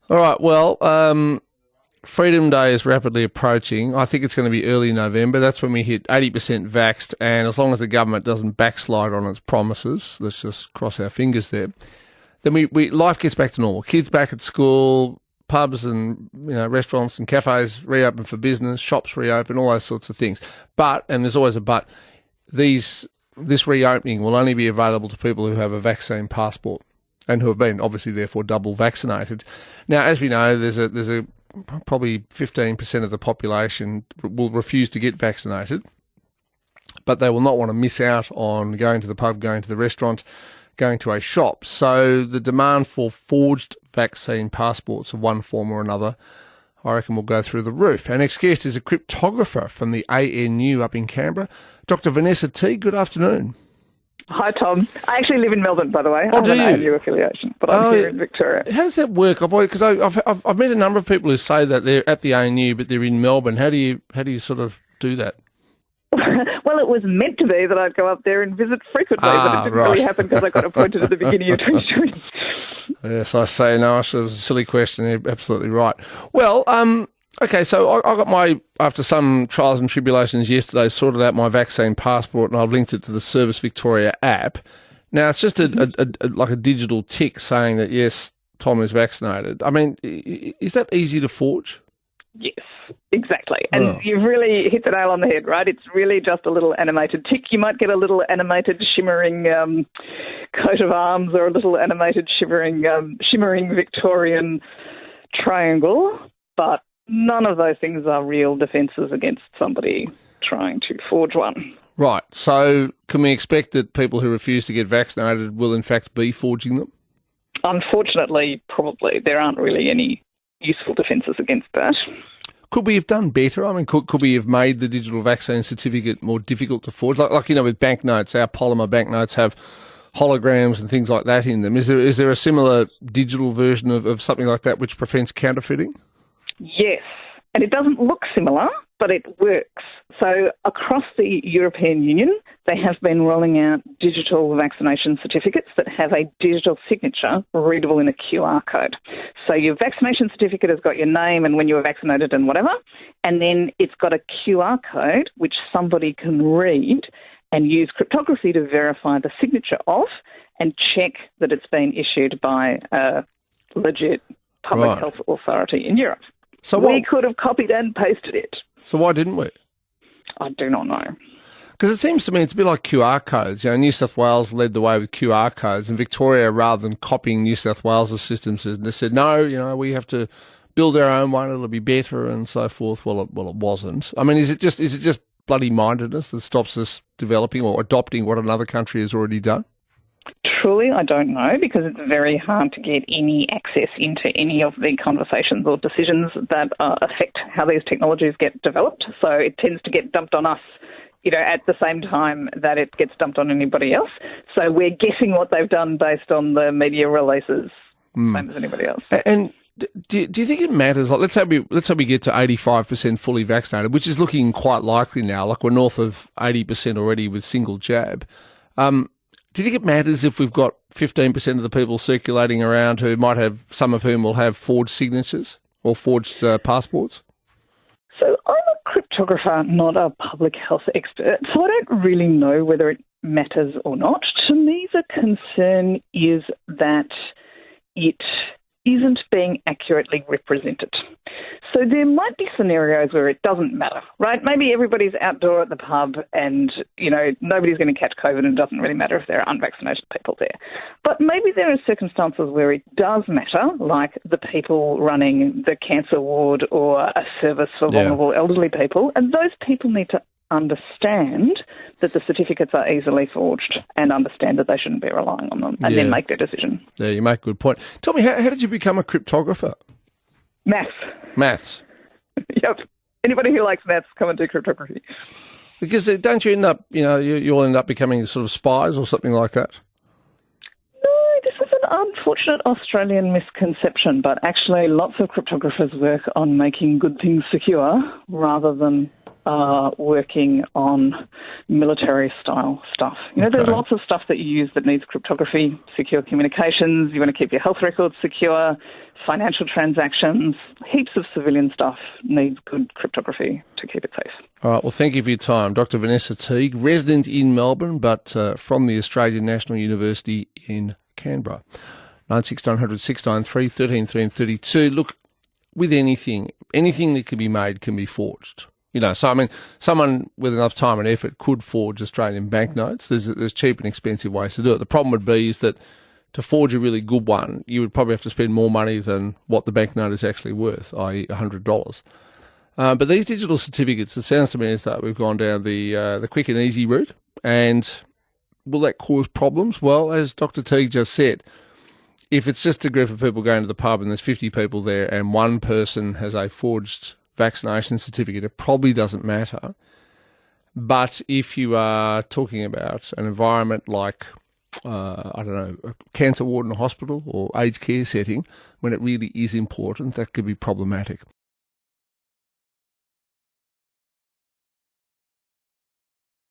All right, well, Freedom Day is rapidly approaching. I think it's going to be early November. That's when we hit 80% vaxxed, and as long as the government doesn't backslide on its promises, let's just cross our fingers there, then we life gets back to normal. Kids back at school, pubs and restaurants and cafes reopen for business, shops reopen, all those sorts of things. But, and there's always a but, this reopening will only be available to people who have a vaccine passport and who have been obviously therefore double vaccinated. Now, as we know, there's a probably 15% of the population will refuse to get vaccinated, but they will not want to miss out on going to the pub, going to the restaurant, going to a shop. So the demand for forged vaccine passports of one form or another, I reckon, will go through the roof. Our next guest is a cryptographer from the ANU up in Canberra, Dr. Vanessa T. Good afternoon. Hi, Tom. I actually live in Melbourne, by the way. Oh, I have do an you? ANU affiliation, but I'm here in Victoria. How does that work? Because I've met a number of people who say that they're at the ANU, but they're in Melbourne. How do you sort of do that? Well, it was meant to be that I'd go up there and visit frequently, but it didn't right. really happen because I got appointed at the beginning of 2020. Yes, I say no. It was a silly question. You're absolutely right. Well, okay, so I got after some trials and tribulations yesterday, sorted out my vaccine passport, and I've linked it to the Service Victoria app. Now, it's just like a digital tick saying that, yes, Tom is vaccinated. I mean, is that easy to forge? Yes, exactly. And you've really hit the nail on the head, right? It's really just a little animated tick. You might get a little animated shimmering coat of arms or a little animated shimmering Victorian triangle, but none of those things are real defences against somebody trying to forge one. Right. So can we expect that people who refuse to get vaccinated will in fact be forging them? Unfortunately, probably. There aren't really any useful defences against that. Could we have done better? I mean, could we have made the digital vaccine certificate more difficult to forge? Like with banknotes, our polymer banknotes have holograms and things like that in them. Is there a similar digital version of something like that which prevents counterfeiting? Yes, and it doesn't look similar, but it works. So across the European Union, they have been rolling out digital vaccination certificates that have a digital signature readable in a QR code. So your vaccination certificate has got your name and when you were vaccinated and whatever, and then it's got a QR code which somebody can read and use cryptography to verify the signature of and check that it's been issued by a legit public health authority in Europe. So we could have copied and pasted it. So why didn't we? I do not know. Because it seems to me it's a bit like QR codes. New South Wales led the way with QR codes, and Victoria, rather than copying New South Wales' systems, they said, no, we have to build our own one, it'll be better and so forth. Well, it wasn't. I mean, is it just bloody mindedness that stops us developing or adopting what another country has already done? Truly, I don't know, because it's very hard to get any access into any of the conversations or decisions that affect how these technologies get developed. So it tends to get dumped on us, at the same time that it gets dumped on anybody else. So we're guessing what they've done based on the media releases, same as anybody else. And do you think it matters? Like, let's say we get to 85% fully vaccinated, which is looking quite likely now. Like, we're north of 80% already with single jab. Do you think it matters if we've got 15% of the people circulating around who might have, some of whom will have forged signatures or forged passports? So I'm a cryptographer, not a public health expert, so I don't really know whether it matters or not. To me, the concern is that it isn't being accurately represented. So there might be scenarios where it doesn't matter, right? Maybe everybody's outdoor at the pub and, nobody's going to catch COVID and it doesn't really matter if there are unvaccinated people there. But maybe there are circumstances where it does matter, like the people running the cancer ward or a service for vulnerable elderly people, and those people need to understand that the certificates are easily forged and understand that they shouldn't be relying on them and then make their decision. Yeah, you make a good point. Tell me, how did you become a cryptographer? Maths. Yep. Anybody who likes maths, come and do cryptography. Because don't you end up, you'll end up becoming sort of spies or something like that? No, this is an unfortunate Australian misconception, but actually lots of cryptographers work on making good things secure rather than working on military-style stuff. You know, there's lots of stuff that you use that needs cryptography, secure communications, you want to keep your health records secure, financial transactions, heaps of civilian stuff needs good cryptography to keep it safe. All right, well, thank you for your time. Dr. Vanessa Teague, resident in Melbourne, but from the Australian National University in Canberra. 96900 693 13 and 32. Look, with anything that can be made can be forged. You know, so I mean, someone with enough time and effort could forge Australian banknotes. There's cheap and expensive ways to do it. The problem would be is that to forge a really good one, you would probably have to spend more money than what the banknote is actually worth, i.e. $100. But these digital certificates, it sounds to me as though we've gone down the quick and easy route. And will that cause problems? Well, as Dr. Teague just said, if it's just a group of people going to the pub and there's 50 people there and one person has a forged vaccination certificate, it probably doesn't matter. But if you are talking about an environment like, a cancer ward in a hospital or aged care setting, when it really is important, that could be problematic.